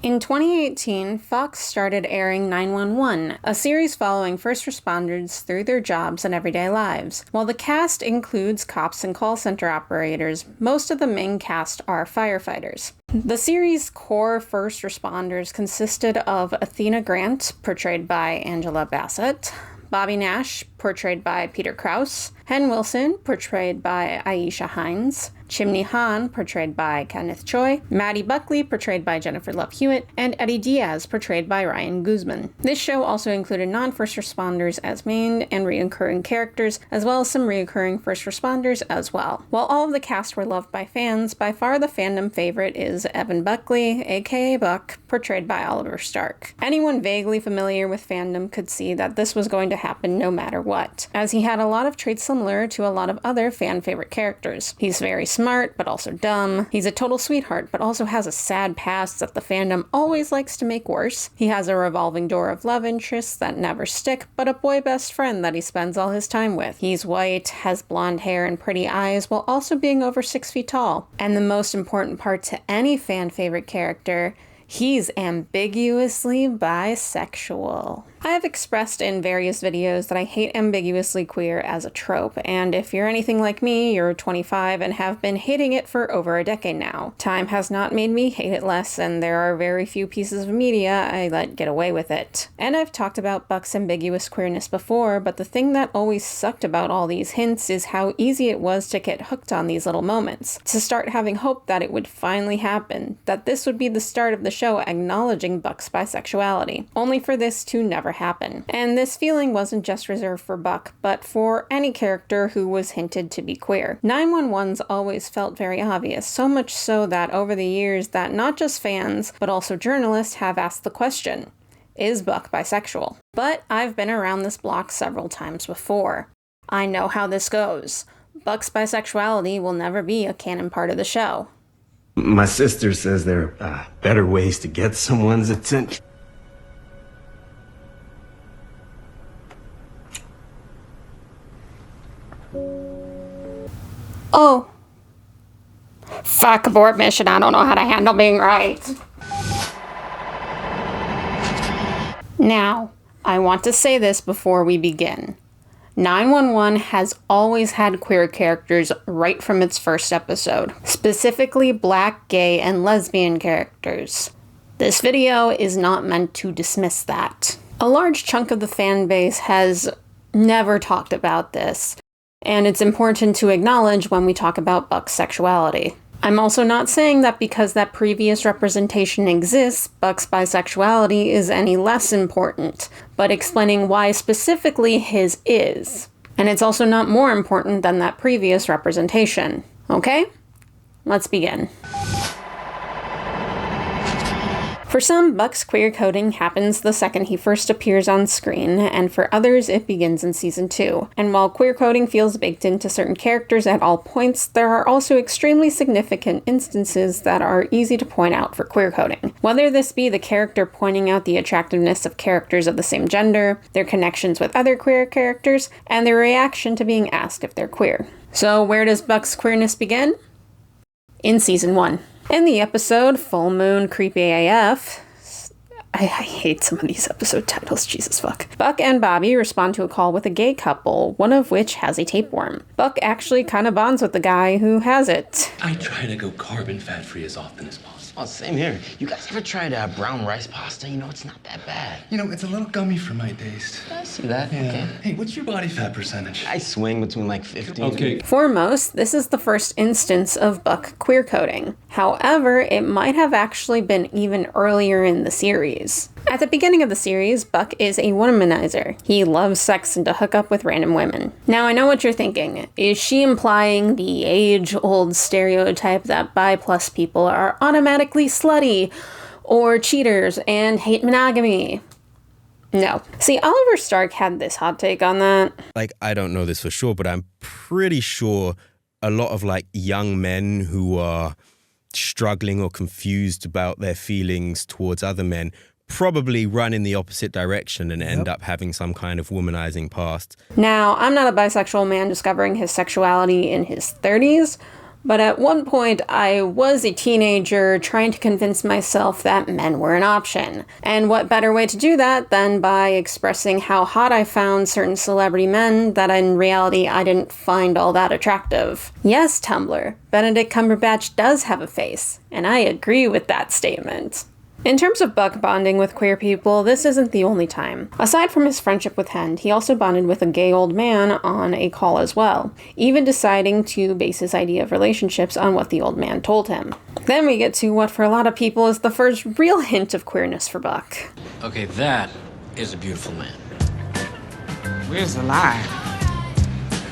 In 2018, Fox started airing 911, a series following first responders through their jobs and everyday lives. While the cast includes cops and call center operators, most of the main cast are firefighters. The series' core first responders consisted of Athena Grant, portrayed by Angela Bassett, Bobby Nash, portrayed by Peter Krause, Hen Wilson, portrayed by Aisha Hines, Chimney Han, portrayed by Kenneth Choi, Maddie Buckley, portrayed by Jennifer Love Hewitt, and Eddie Diaz, portrayed by Ryan Guzman. This show also included non-first responders as main and reoccurring characters, as well as some reoccurring first responders as well. While all of the cast were loved by fans, by far the fandom favorite is Evan Buckley, aka Buck, portrayed by Oliver Stark. Anyone vaguely familiar with Fandom could see that this was going to happen no matter what, as he had a lot of traits similar to a lot of other fan favorite characters. He's very smart, but also dumb. He's a total sweetheart, but also has a sad past that the fandom always likes to make worse. He has a revolving door of love interests that never stick, but a boy best friend that he spends all his time with. He's white, has blonde hair and pretty eyes, while also being over 6 feet tall. And the most important part to any fan favorite character, he's ambiguously bisexual. I have expressed in various videos that I hate ambiguously queer as a trope, and if you're anything like me, you're 25 and have been hating it for over a decade now. Time has not made me hate it less, and there are very few pieces of media I let get away with it. And I've talked about Buck's ambiguous queerness before, but the thing that always sucked about all these hints is how easy it was to get hooked on these little moments, to start having hope that it would finally happen, that this would be the start of the show acknowledging Buck's bisexuality, only for this to never happen. And this feeling wasn't just reserved for Buck, but for any character who was hinted to be queer. 911's always felt very obvious, so much so that over the years that not just fans, but also journalists have asked the question, is Buck bisexual? But I've been around this block several times before. I know how this goes. Buck's bisexuality will never be a canon part of the show. My sister says there are better ways to get someone's attention. Oh. Fuck, abort mission. I don't know how to handle being right. Now, I want to say this before we begin. 911 has always had queer characters right from its first episode, specifically black, gay, and lesbian characters. This video is not meant to dismiss that. A large chunk of the fan base has never talked about this, and it's important to acknowledge when we talk about Buck's sexuality. I'm also not saying that because that previous representation exists, Buck's bisexuality is any less important, but explaining why specifically his is. And it's also not more important than that previous representation. Okay? Let's begin. For some, Buck's queer coding happens the second he first appears on screen, and for others it begins in Season 2. And while queer coding feels baked into certain characters at all points, there are also extremely significant instances that are easy to point out for queer coding. Whether this be the character pointing out the attractiveness of characters of the same gender, their connections with other queer characters, and their reaction to being asked if they're queer. So where does Buck's queerness begin? In Season 1. In the episode Full Moon Creepy AF, I hate some of these episode titles, Jesus fuck. Buck and Bobby respond to a call with a gay couple, one of which has a tapeworm. Buck actually kind of bonds with the guy who has it. I try to go carbon fat-free as often as possible. Oh, same here. You guys ever tried brown rice pasta? You know, it's not that bad. You know, it's a little gummy for my taste. I see that. Yeah. Okay. Hey, what's your body fat percentage? I swing between like 15. Okay. Foremost, this is the first instance of Buck queer coding. However, it might have actually been even earlier in the series. At the beginning of the series, Buck is a womanizer. He loves sex and to hook up with random women. Now, I know what you're thinking. Is she implying the age-old stereotype that bi-plus people are automatically slutty, or cheaters, and hate monogamy? No. See, Oliver Stark had this hot take on that. Like, I don't know this for sure, but I'm pretty sure a lot of, like, young men who are struggling or confused about their feelings towards other men probably run in the opposite direction and end up having some kind of womanizing past. Now, I'm not a bisexual man discovering his sexuality in his 30s, But at one point, I was a teenager trying to convince myself that men were an option. And what better way to do that than by expressing how hot I found certain celebrity men that in reality I didn't find all that attractive. Yes, Tumblr, Benedict Cumberbatch does have a face, and I agree with that statement. In terms of Buck bonding with queer people, this isn't the only time. Aside from his friendship with Hend, he also bonded with a gay old man on a call as well, even deciding to base his idea of relationships on what the old man told him. Then we get to what for a lot of people is the first real hint of queerness for Buck. Okay, that is a beautiful man. Where's the lie?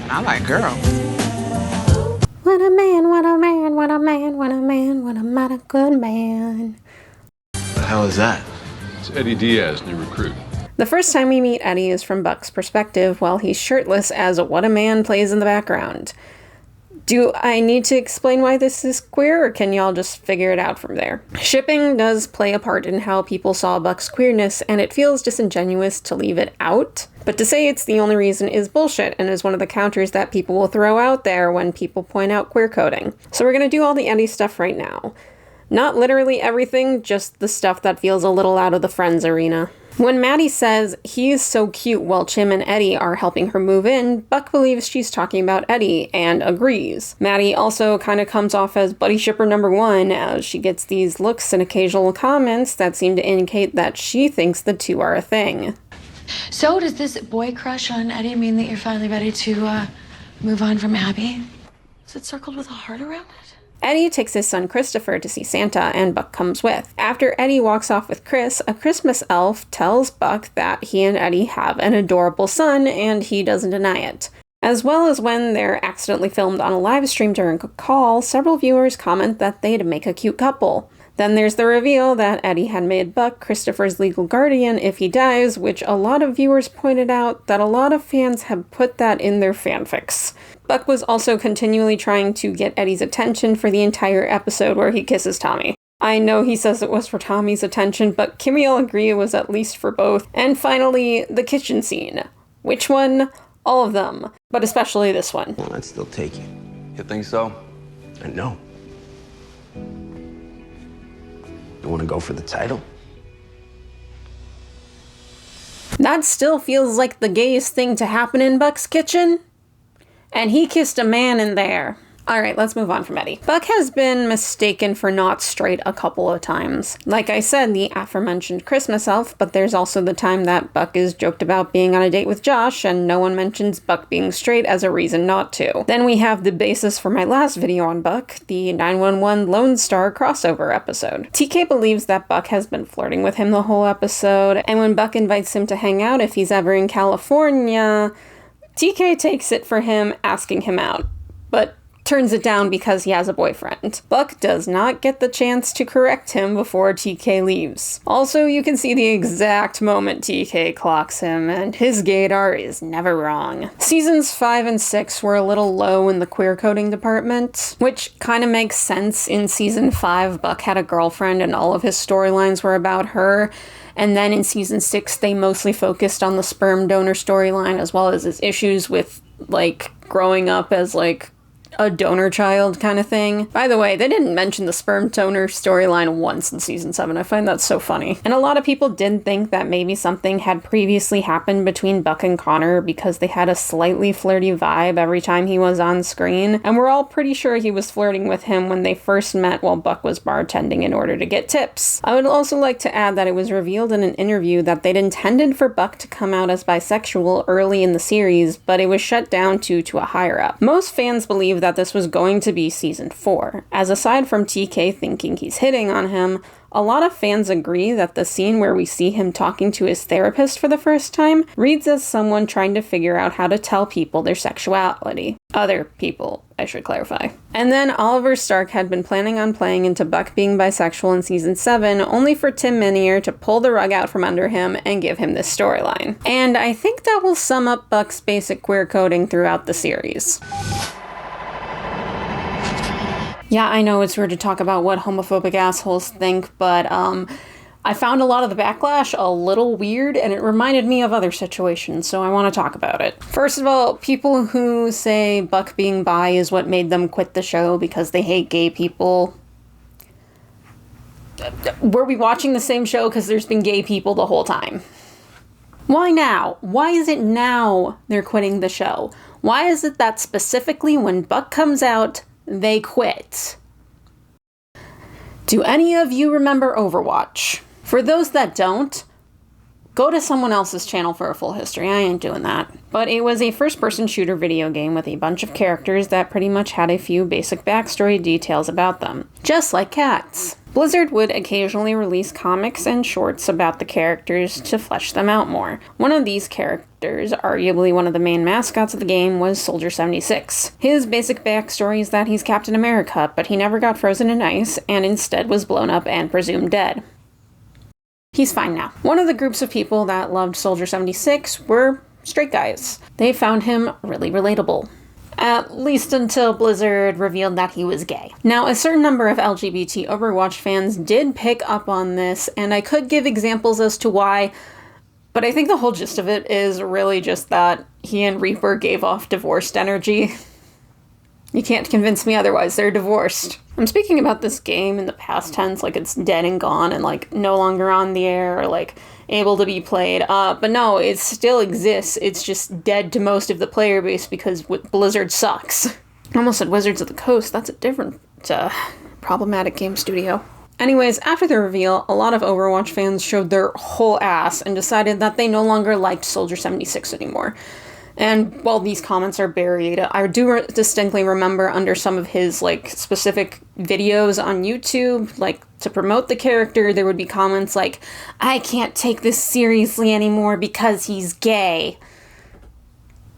And I like girls. What a man, what a man, what a man, what a man, what a mighty good man. The hell is that? It's Eddie Diaz, new recruit. The first time we meet Eddie is from Buck's perspective while he's shirtless as What a Man plays in the background. Do I need to explain why this is queer, or can y'all just figure it out from there? Shipping does play a part in how people saw Buck's queerness, and it feels disingenuous to leave it out. But to say it's the only reason is bullshit, and is one of the counters that people will throw out there when people point out queer coding. So we're gonna do all the Eddie stuff right now. Not literally everything, just the stuff that feels a little out of the friends arena. When Maddie says he's so cute while Chim and Eddie are helping her move in, Buck believes she's talking about Eddie and agrees. Maddie also kind of comes off as buddy shipper number one as she gets these looks and occasional comments that seem to indicate that she thinks the two are a thing. So does this boy crush on Eddie mean that you're finally ready to move on from Abby? Is it circled with a heart around it? Eddie takes his son Christopher to see Santa, and Buck comes with. After Eddie walks off with Chris, a Christmas elf tells Buck that he and Eddie have an adorable son, and he doesn't deny it. As well as when they're accidentally filmed on a live stream during a call, several viewers comment that they'd make a cute couple. Then there's the reveal that Eddie had made Buck Christopher's legal guardian if he dies, which a lot of viewers pointed out that a lot of fans have put that in their fanfics. Buck was also continually trying to get Eddie's attention for the entire episode where he kisses Tommy. I know he says it was for Tommy's attention, but can we all agree it was at least for both? And finally, the kitchen scene. Which one? All of them, but especially this one. Well, I'd still take you. You think so? I know. You want to go for the title? That still feels like the gayest thing to happen in Buck's kitchen. And he kissed a man in there. Alright, let's move on from Eddie. Buck has been mistaken for not straight a couple of times. Like I said, the aforementioned Christmas elf, but there's also the time that Buck is joked about being on a date with Josh, and no one mentions Buck being straight as a reason not to. Then we have the basis for my last video on Buck, the 911 Lone Star crossover episode. TK believes that Buck has been flirting with him the whole episode, and when Buck invites him to hang out if he's ever in California, TK takes it for him asking him out, but turns it down because he has a boyfriend. Buck does not get the chance to correct him before TK leaves. Also, you can see the exact moment TK clocks him, and his gaydar is never wrong. Seasons 5 and 6 were a little low in the queer coding department, which kind of makes sense. In season 5, Buck had a girlfriend and all of his storylines were about her. And then in season 6, they mostly focused on the sperm donor storyline as well as his issues with, like, growing up as, like, a donor child kind of thing. By the way, they didn't mention the sperm donor storyline once in season 7. I find that so funny. And a lot of people did think that maybe something had previously happened between Buck and Connor because they had a slightly flirty vibe every time he was on screen. And we're all pretty sure he was flirting with him when they first met while Buck was bartending in order to get tips. I would also like to add that it was revealed in an interview that they'd intended for Buck to come out as bisexual early in the series, but it was shut down due to a higher up. Most fans believe that this was going to be season 4, as aside from TK thinking he's hitting on him, a lot of fans agree that the scene where we see him talking to his therapist for the first time reads as someone trying to figure out how to tell people their sexuality. Other people, I should clarify. And then Oliver Stark had been planning on playing into Buck being bisexual in season 7, only for Tim Minier to pull the rug out from under him and give him this storyline. And I think that will sum up Buck's basic queer coding throughout the series. Yeah, I know it's weird to talk about what homophobic assholes think, but I found a lot of the backlash a little weird, and it reminded me of other situations, so I want to talk about it. First of all, people who say Buck being bi is what made them quit the show because they hate gay people. Were we watching the same show because there's been gay people the whole time? Why now? Why is it now they're quitting the show? Why is it that specifically when Buck comes out, they quit? Do any of you remember Overwatch? For those that don't, go to someone else's channel for a full history. I ain't doing that. But it was a first-person shooter video game with a bunch of characters that pretty much had a few basic backstory details about them. Just like cats. Blizzard would occasionally release comics and shorts about the characters to flesh them out more. One of these characters, arguably one of the main mascots of the game, was Soldier 76. His basic backstory is that he's Captain America, but he never got frozen in ice and instead was blown up and presumed dead. He's fine now. One of the groups of people that loved Soldier 76 were straight guys. They found him really relatable. At least until Blizzard revealed that he was gay. Now, a certain number of LGBT Overwatch fans did pick up on this, and I could give examples as to why, but I think the whole gist of it is really just that he and Reaper gave off divorced energy. You can't convince me otherwise, they're divorced. I'm speaking about this game in the past tense, like it's dead and gone and like no longer on the air or like able to be played. But no, it still exists. It's just dead to most of the player base because Blizzard sucks. I almost said Wizards of the Coast. That's a different problematic game studio. Anyways, after the reveal, a lot of Overwatch fans showed their whole ass and decided that they no longer liked Soldier 76 anymore. And while these comments are buried, I do distinctly remember under some of his, like, specific videos on YouTube, like, to promote the character, there would be comments like, I can't take this seriously anymore because he's gay.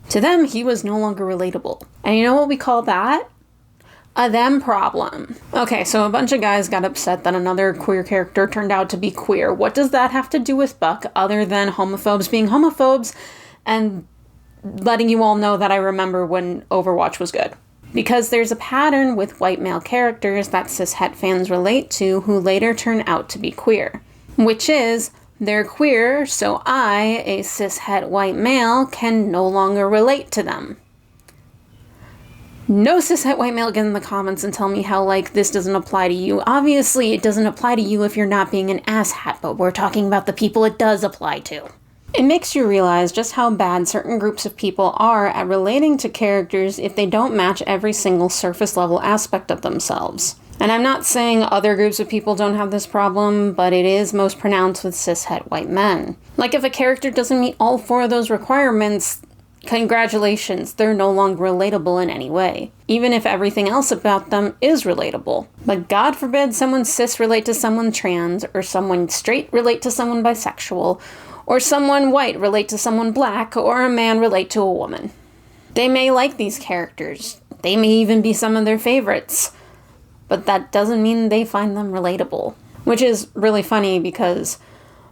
To them, he was no longer relatable. And you know what we call that? A them problem. Okay, so a bunch of guys got upset that another queer character turned out to be queer. What does that have to do with Buck, other than homophobes being homophobes and letting you all know that I remember when Overwatch was good? Because there's a pattern with white male characters that cis-het fans relate to who later turn out to be queer. Which is, they're queer, so I, a cis-het white male, can no longer relate to them. No cis-het white male get in the comments and tell me how, like, this doesn't apply to you. Obviously, it doesn't apply to you if you're not being an asshat, but we're talking about the people it does apply to. It makes you realize just how bad certain groups of people are at relating to characters if they don't match every single surface-level aspect of themselves. And I'm not saying other groups of people don't have this problem, but it is most pronounced with cis-het white men. Like, if a character doesn't meet all 4 of those requirements, congratulations, they're no longer relatable in any way. Even if everything else about them is relatable. But God forbid someone cis relate to someone trans, or someone straight relate to someone bisexual, or someone white relate to someone black, or a man relate to a woman. They may like these characters. They may even be some of their favorites. But that doesn't mean they find them relatable. Which is really funny because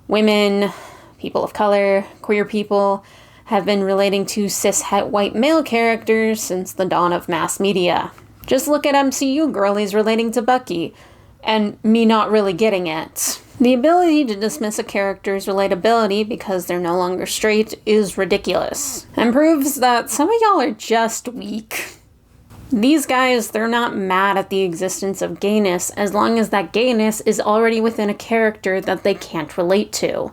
women, people of color, queer people have been relating to cis-het white male characters since the dawn of mass media. Just look at MCU girlies relating to Bucky, and me not really getting it. The ability to dismiss a character's relatability because they're no longer straight is ridiculous, and proves that some of y'all are just weak. These guys, they're not mad at the existence of gayness as long as that gayness is already within a character that they can't relate to.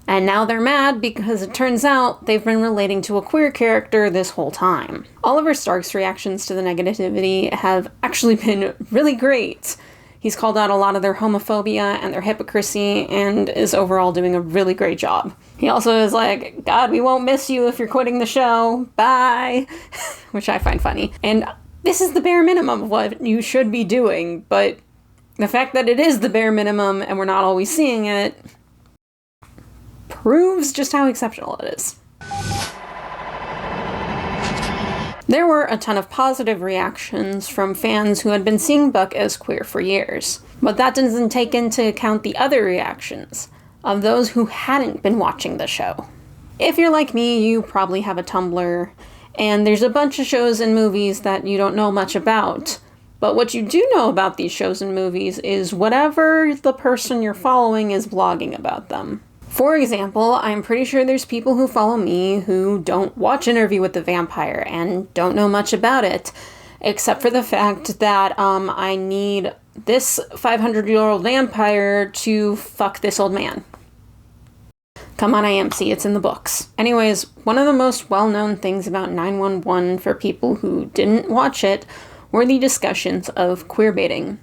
And now they're mad because it turns out they've been relating to a queer character this whole time. Oliver Stark's reactions to the negativity have actually been really great. He's called out a lot of their homophobia and their hypocrisy and is overall doing a really great job. He also is like, God, we won't miss you if you're quitting the show. Bye. Which I find funny. And this is the bare minimum of what you should be doing, but the fact that it is the bare minimum and we're not always seeing it proves just how exceptional it is. There were a ton of positive reactions from fans who had been seeing Buck as queer for years, but that doesn't take into account the other reactions of those who hadn't been watching the show. If you're like me, you probably have a Tumblr, and there's a bunch of shows and movies that you don't know much about, But what you do know about these shows and movies is whatever the person you're following is blogging about them. For example, I'm pretty sure there's people who follow me who don't watch Interview with the Vampire and don't know much about it, except for the fact that I need this 500-year-old vampire to fuck this old man. Come on, AMC, it's in the books. Anyways, one of the most well-known things about 911 for people who didn't watch it were the discussions of queerbaiting,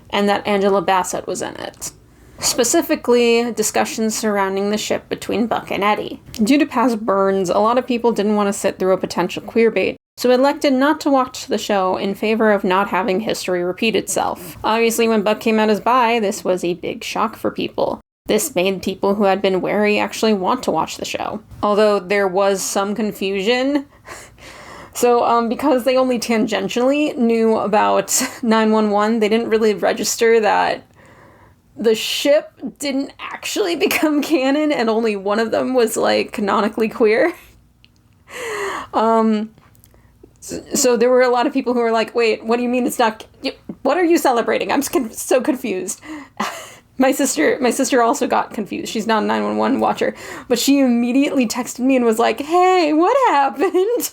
and that Angela Bassett was in it. Specifically, discussions surrounding the ship between Buck and Eddie. Due to past burns, a lot of people didn't want to sit through a potential queerbait, so elected not to watch the show in favor of not having history repeat itself. Obviously, when Buck came out as bi, this was a big shock for people. This made people who had been wary actually want to watch the show. Although there was some confusion. So, because they only tangentially knew about 911, they didn't really register that the ship didn't actually become canon and only one of them was, like, canonically queer. So there were a lot of people who were like, wait, what do you mean it's not... What are you celebrating? I'm so confused. My sister also got confused. She's not a 911 watcher. But she immediately texted me and was like, hey, what happened?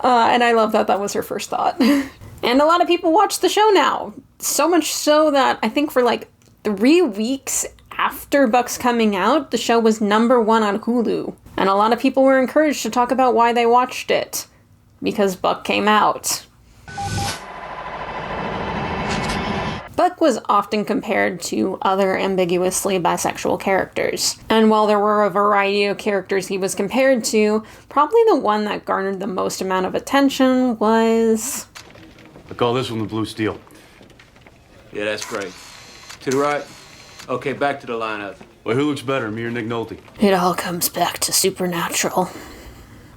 And I love that that was her first thought. And a lot of people watch the show now. So much so that I think for like 3 weeks after Buck's coming out, the show was #1 on Hulu. And a lot of people were encouraged to talk about why they watched it. Because Buck came out. Buck was often compared to other ambiguously bisexual characters. And while there were a variety of characters he was compared to, probably the one that garnered the most amount of attention was... I call this one the Blue Steel. Yeah, that's great. To the right? Okay, back to the lineup. Well, who looks better, me or Nick Nolte? It all comes back to Supernatural.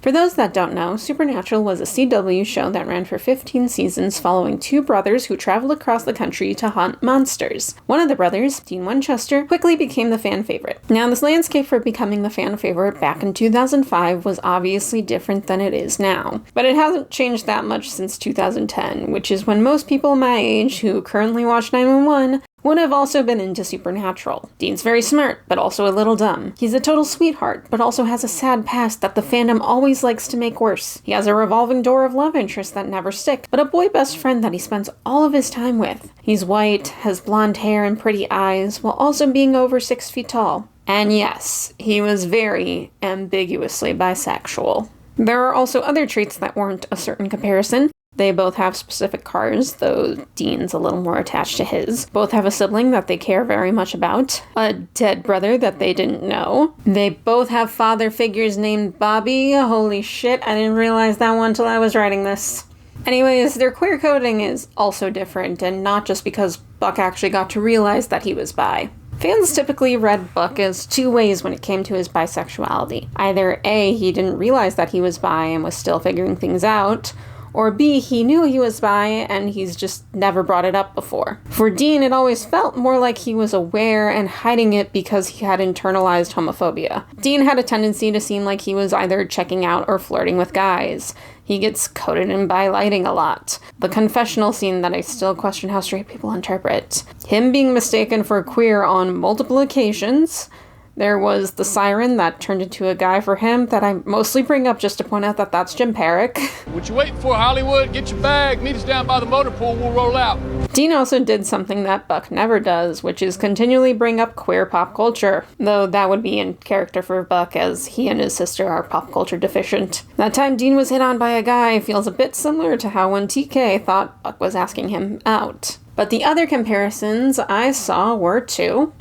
For those that don't know, Supernatural was a CW show that ran for 15 seasons following 2 brothers who traveled across the country to hunt monsters. One of the brothers, Dean Winchester, quickly became the fan favorite. Now, this landscape for becoming the fan favorite back in 2005 was obviously different than it is now. But it hasn't changed that much since 2010, which is when most people my age who currently watch 911 would have also been into Supernatural. Dean's very smart, but also a little dumb. He's a total sweetheart, but also has a sad past that the fandom always likes to make worse. He has a revolving door of love interests that never stick, but a boy best friend that he spends all of his time with. He's white, has blonde hair and pretty eyes, while also being over 6 feet tall. And yes, he was very ambiguously bisexual. There are also other traits that warrant a certain comparison. They both have specific cars, though Dean's a little more attached to his. Both have a sibling that they care very much about. A dead brother that they didn't know. They both have father figures named Bobby. Holy shit, I didn't realize that one till I was writing this. Anyways, their queer coding is also different, and not just because Buck actually got to realize that he was bi. Fans typically read Buck as 2 ways when it came to his bisexuality. Either A, he didn't realize that he was bi and was still figuring things out, or B, he knew he was bi and he's just never brought it up before. For Dean, it always felt more like he was aware and hiding it because he had internalized homophobia. Dean had a tendency to seem like he was either checking out or flirting with guys. He gets coded in bi lighting a lot. The confessional scene that I still question how straight people interpret. Him being mistaken for queer on multiple occasions. There was the siren that turned into a guy for him that I mostly bring up just to point out that that's Jim Parrick. What you waiting for, Hollywood? Get your bag, meet us down by the motor pool, we'll roll out. Dean also did something that Buck never does, which is continually bring up queer pop culture. Though that would be in character for Buck, as he and his sister are pop culture deficient. That time Dean was hit on by a guy feels a bit similar to how when TK thought Buck was asking him out. But the other comparisons I saw were to...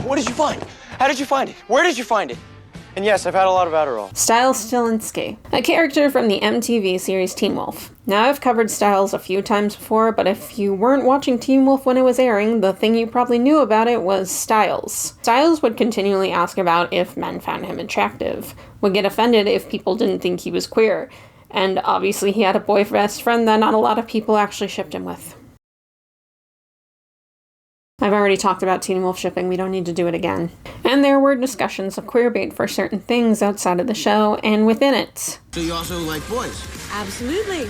What did you find? How did you find it? Where did you find it? And yes, I've had a lot of Adderall. Styles Stilinski, a character from the MTV series Teen Wolf. Now, I've covered Styles a few times before, but if you weren't watching Teen Wolf when it was airing, the thing you probably knew about it was Styles. Styles would continually ask about if men found him attractive, would get offended if people didn't think he was queer, and obviously he had a boy best friend that not a lot of people actually shipped him with. I've already talked about Teen Wolf shipping, we don't need to do it again. And there were discussions of queerbait for certain things outside of the show and within it. So you also like boys? Absolutely.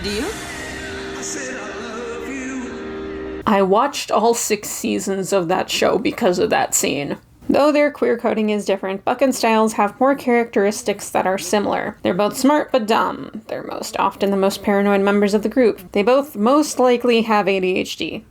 Do you? I watched all 6 seasons of that show because of that scene. Though their queer coding is different, Buck and Stiles have more characteristics that are similar. They're both smart but dumb. They're most often the most paranoid members of the group. They both most likely have ADHD.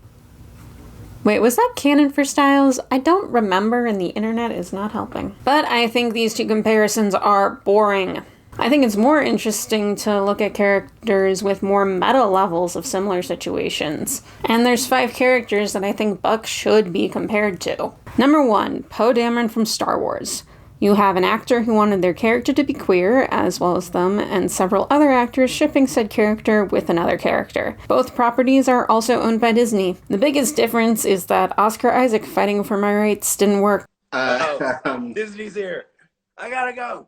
Wait, was that canon for Stiles? I don't remember and the internet is not helping. But I think these two comparisons are boring. I think it's more interesting to look at characters with more meta levels of similar situations. And there's 5 characters that I think Buck should be compared to. Number 1, Poe Dameron from Star Wars. You have an actor who wanted their character to be queer, as well as them, and several other actors shipping said character with another character. Both properties are also owned by Disney. The biggest difference is that Oscar Isaac fighting for my rights didn't work. Disney's here. I gotta go.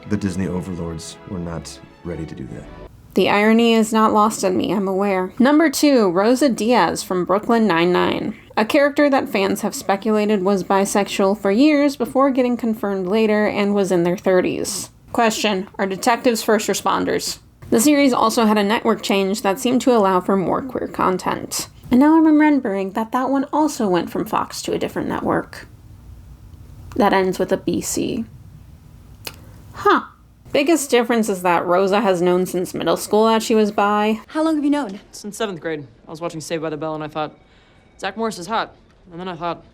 The Disney overlords were not ready to do that. The irony is not lost on me, I'm aware. Number 2, Rosa Diaz from Brooklyn Nine-Nine. A character that fans have speculated was bisexual for years before getting confirmed later and was in their 30s. Question, are detectives first responders? The series also had a network change that seemed to allow for more queer content. And now I'm remembering that that one also went from Fox to a different network. That ends with a BC. Huh. Biggest difference is that Rosa has known since middle school that she was bi. How long have you known? Since 7th grade. I was watching Saved by the Bell and I thought, Zach Morris is hot. And then I thought,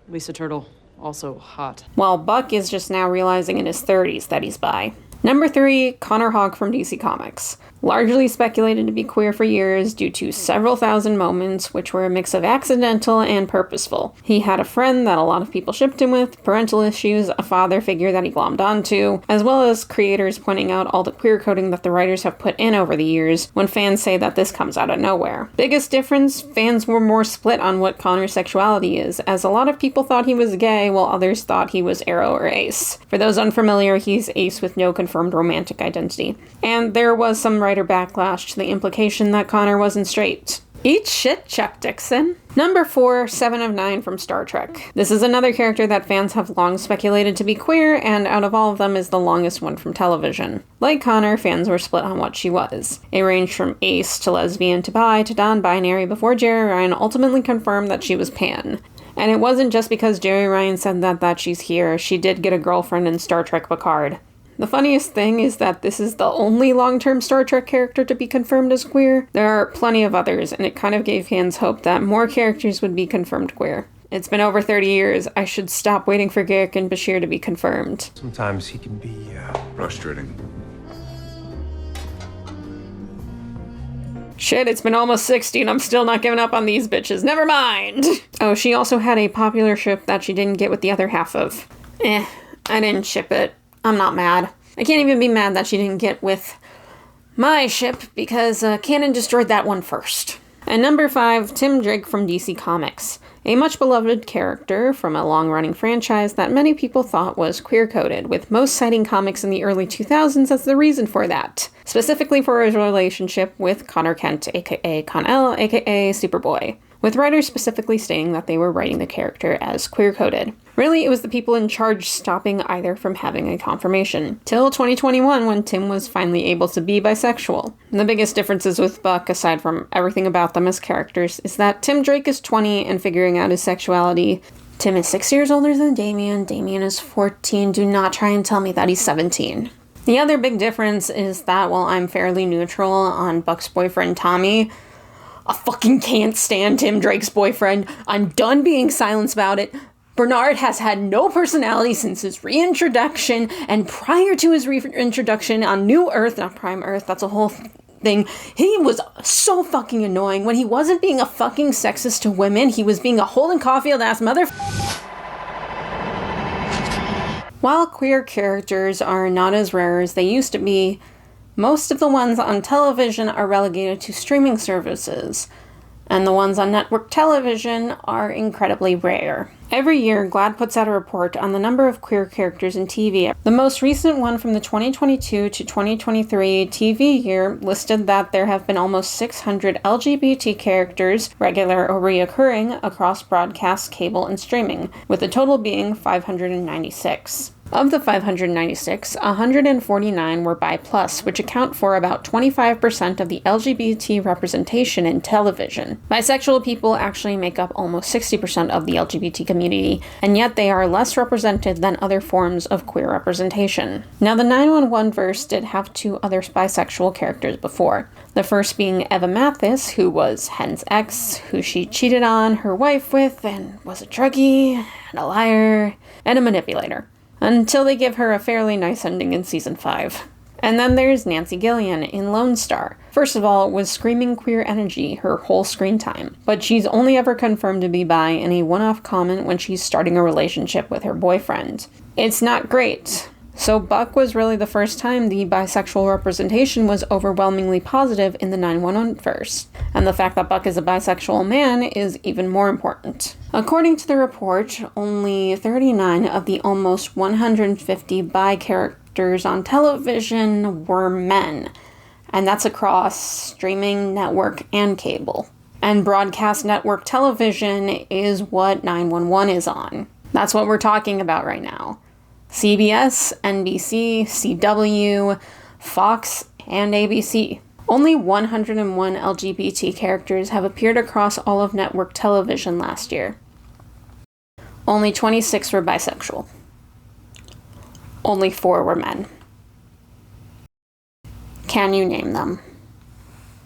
Lisa Turtle, also hot. While Buck is just now realizing in his 30s that he's bi. Number 3, Connor Hawke from DC Comics. Largely speculated to be queer for years due to several thousand moments, which were a mix of accidental and purposeful. He had a friend that a lot of people shipped him with, parental issues, a father figure that he glommed onto, as well as creators pointing out all the queer coding that the writers have put in over the years when fans say that this comes out of nowhere. Biggest difference, fans were more split on what Connor's sexuality is, as a lot of people thought he was gay while others thought he was aro or ace. For those unfamiliar, he's ace with no confirmed romantic identity. And there was some writer backlash to the implication that Connor wasn't straight. Eat shit, Chuck Dixon. Number 4, 7 of 9 from Star Trek. This is another character that fans have long speculated to be queer, and out of all of them is the longest one from television. Like Connor, fans were split on what she was. It ranged from ace to lesbian to bi to non-binary before Jerry Ryan ultimately confirmed that she was pan. And it wasn't just because Jerry Ryan said that she's here. She did get a girlfriend in Star Trek Picard. The funniest thing is that this is the only long-term Star Trek character to be confirmed as queer. There are plenty of others, and it kind of gave fans hope that more characters would be confirmed queer. It's been over 30 years. I should stop waiting for Garrick and Bashir to be confirmed. Sometimes he can be Frustrating. Shit, it's been almost 60 and I'm still not giving up on these bitches. Never mind! Oh, she also had a popular ship that she didn't get with the other half of. I didn't ship it. I'm not mad. I can't even be mad that she didn't get with my ship because Canon destroyed that one first. And number 5, Tim Drake from DC Comics. A much beloved character from a long-running franchise that many people thought was queer-coded, with most citing comics in the early 2000s as the reason for that. Specifically for his relationship with Connor Kent, aka Con-El, aka Superboy. With writers specifically stating that they were writing the character as queer-coded. Really, it was the people in charge stopping either from having a confirmation. Till 2021, when Tim was finally able to be bisexual. The biggest differences with Buck, aside from everything about them as characters, is that Tim Drake is 20 and figuring out his sexuality. Tim is 6 years older than Damian. Damian is 14. Do not try and tell me that he's 17. The other big difference is that while I'm fairly neutral on Buck's boyfriend Tommy, I fucking can't stand Tim Drake's boyfriend. I'm done being silent about it. Bernard has had no personality since his reintroduction, and prior to his reintroduction on New Earth, not Prime Earth, that's a whole thing, he was so fucking annoying. When he wasn't being a fucking sexist to women, he was being a Holden Caulfield-ass While queer characters are not as rare as they used to be, most of the ones on television are relegated to streaming services, and the ones on network television are incredibly rare. Every year, GLAAD puts out a report on the number of queer characters in TV. The most recent one from the 2022 to 2023 TV year listed that there have been almost 600 LGBT characters, regular or reoccurring, across broadcast, cable, and streaming, with the total being 596. Of the 596, 149 were bi+, which account for about 25% of the LGBT representation in television. Bisexual people actually make up almost 60% of the LGBT community, and yet they are less represented than other forms of queer representation. Now, the 911 verse did have two other bisexual characters before. The first being Eva Mathis, who was Hen's ex, who she cheated on her wife with, and was a druggie, and a liar, and a manipulator. Until they give her a fairly nice ending in season 5. And then there's Nancy Gillian in Lone Star. First of all, was screaming queer energy her whole screen time, but she's only ever confirmed to be bi in a one-off comment when she's starting a relationship with her boyfriend. It's not great. So Buck was really the first time the bisexual representation was overwhelmingly positive in the 911 verse, and the fact that Buck is a bisexual man is even more important. According to the report, only 39 of the almost 150 bi characters on television were men, and that's across streaming, network, and cable. And broadcast network television is what 911 is on. That's what we're talking about right now. CBS, NBC, CW, Fox, and ABC. Only 101 LGBT characters have appeared across all of network television last year. Only 26 were bisexual. Only 4 were men. Can you name them?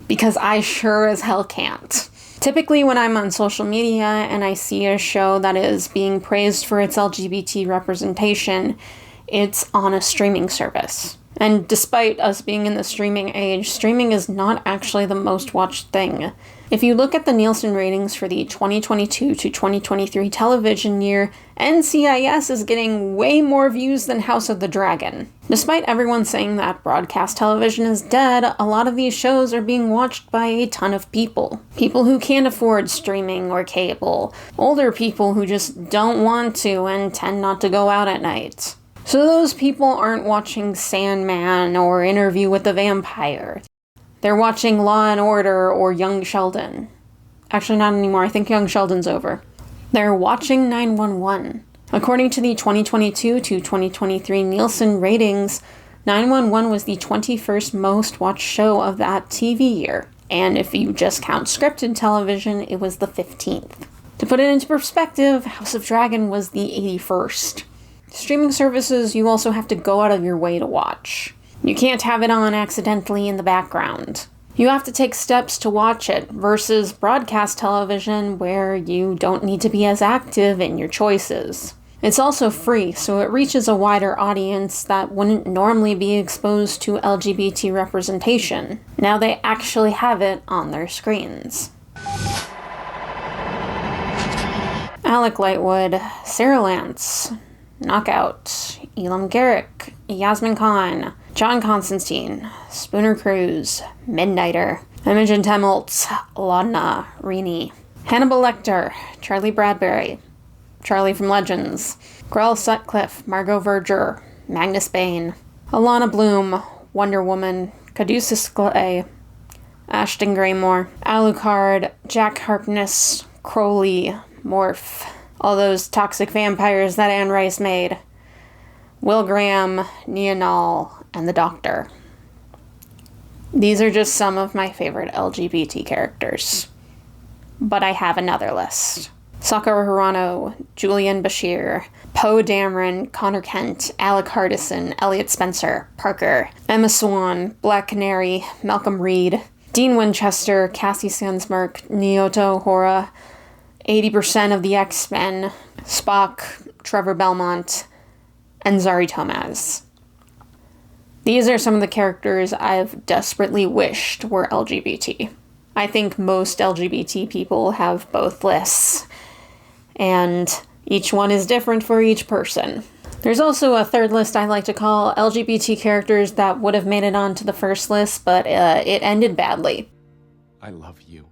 Because I sure as hell can't. Typically, when I'm on social media and I see a show that is being praised for its LGBT representation, it's on a streaming service. And despite us being in the streaming age, streaming is not actually the most watched thing. If you look at the Nielsen ratings for the 2022 to 2023 television year, NCIS is getting way more views than House of the Dragon. Despite everyone saying that broadcast television is dead, a lot of these shows are being watched by a ton of people. People who can't afford streaming or cable. Older people who just don't want to and tend not to go out at night. So those people aren't watching Sandman or Interview with the Vampire. They're watching Law and Order or Young Sheldon. Actually, not anymore. I think Young Sheldon's over. They're watching 911. According to the 2022 to 2023 Nielsen ratings, 911 was the 21st most watched show of that TV year. And if you just count scripted television, it was the 15th. To put it into perspective, House of Dragon was the 81st. Streaming services, you also have to go out of your way to watch. You can't have it on accidentally in the background. You have to take steps to watch it, versus broadcast television where you don't need to be as active in your choices. It's also free, so it reaches a wider audience that wouldn't normally be exposed to LGBT representation. Now they actually have it on their screens. Alec Lightwood, Sarah Lance, Knockout, Elam Garrick, Yasmin Khan, John Constantine, Spooner Cruz, Midnighter, Imogen Temelt, Laudna, Rini, Hannibal Lecter, Charlie Bradbury, Charlie from Legends, Grell Sutcliffe, Margot Verger, Magnus Bane, Alana Bloom, Wonder Woman, Caduceus Clay, Ashton Greymore, Alucard, Jack Harkness, Crowley, Morph, all those toxic vampires that Anne Rice made, Will Graham, Neonal, and the Doctor. These are just some of my favorite LGBT characters. But I have another list. Sakura Hirano, Julian Bashir, Poe Dameron, Connor Kent, Alec Hardison, Elliot Spencer, Parker, Emma Swan, Black Canary, Malcolm Reed, Dean Winchester, Cassie Sandsmark, Nyota Hora, 80% of the X-Men, Spock, Trevor Belmont, and Zari Tomaz. These are some of the characters I've desperately wished were LGBT. I think most LGBT people have both lists, and each one is different for each person. There's also a third list I like to call LGBT characters that would have made it onto the first list, but it ended badly. I love you.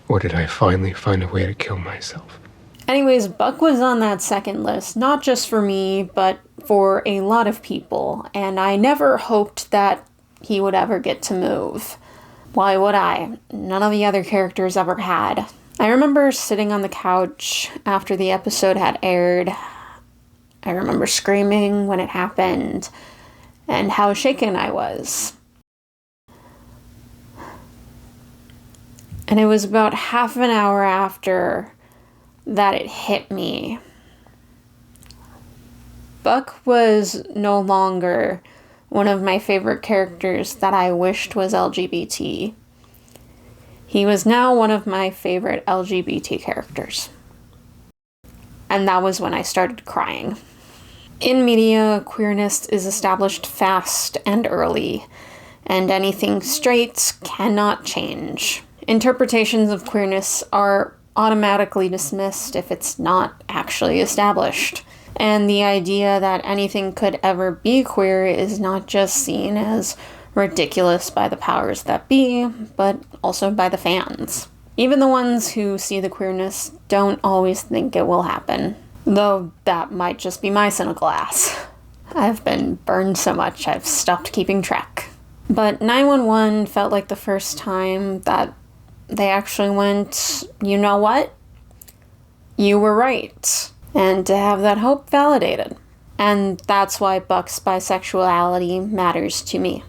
Or did I finally find a way to kill myself? Anyways, Buck was on that second list, not just for me, but for a lot of people, and I never hoped that he would ever get to move. Why would I? None of the other characters ever had. I remember sitting on the couch after the episode had aired. I remember screaming when it happened and how shaken I was. And it was about half an hour after that it hit me. Buck was no longer one of my favorite characters that I wished was LGBT. He was now one of my favorite LGBT characters. And that was when I started crying. In media, queerness is established fast and early, and anything straight cannot change. Interpretations of queerness are automatically dismissed if it's not actually established. And the idea that anything could ever be queer is not just seen as ridiculous by the powers that be, but also by the fans. Even the ones who see the queerness don't always think it will happen. Though that might just be my cynical ass. I've been burned so much I've stopped keeping track. But 911 felt like the first time that they actually went, you know what? You were right. And to have that hope validated. And that's why Buck's bisexuality matters to me.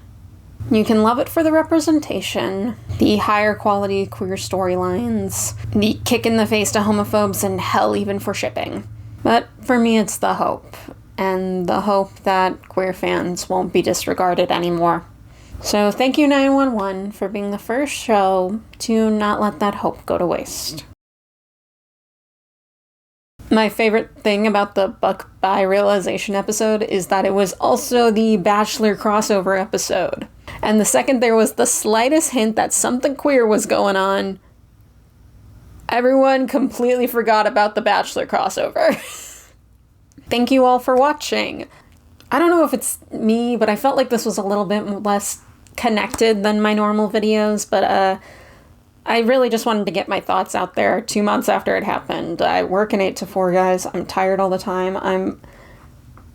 You can love it for the representation, the higher quality queer storylines, the kick in the face to homophobes, and hell, even for shipping. But for me, it's the hope. And the hope that queer fans won't be disregarded anymore. So thank you 911 for being the first show to not let that hope go to waste. My favorite thing about the Buck Bi realization episode is that it was also the Bachelor crossover episode. And the second there was the slightest hint that something queer was going on, everyone completely forgot about the Bachelor crossover. Thank you all for watching. I don't know if it's me, but I felt like this was a little bit less connected than my normal videos, but I really just wanted to get my thoughts out there 2 months after it happened. I work an 8 to 4, guys. I'm tired all the time. I'm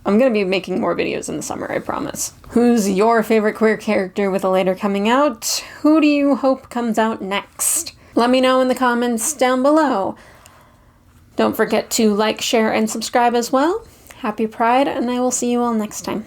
gonna be making more videos in the summer, I promise. Who's your favorite queer character with a later coming out? Who do you hope comes out next? Let me know in the comments down below. Don't forget to like, share, and subscribe as well. Happy Pride, and I will see you all next time.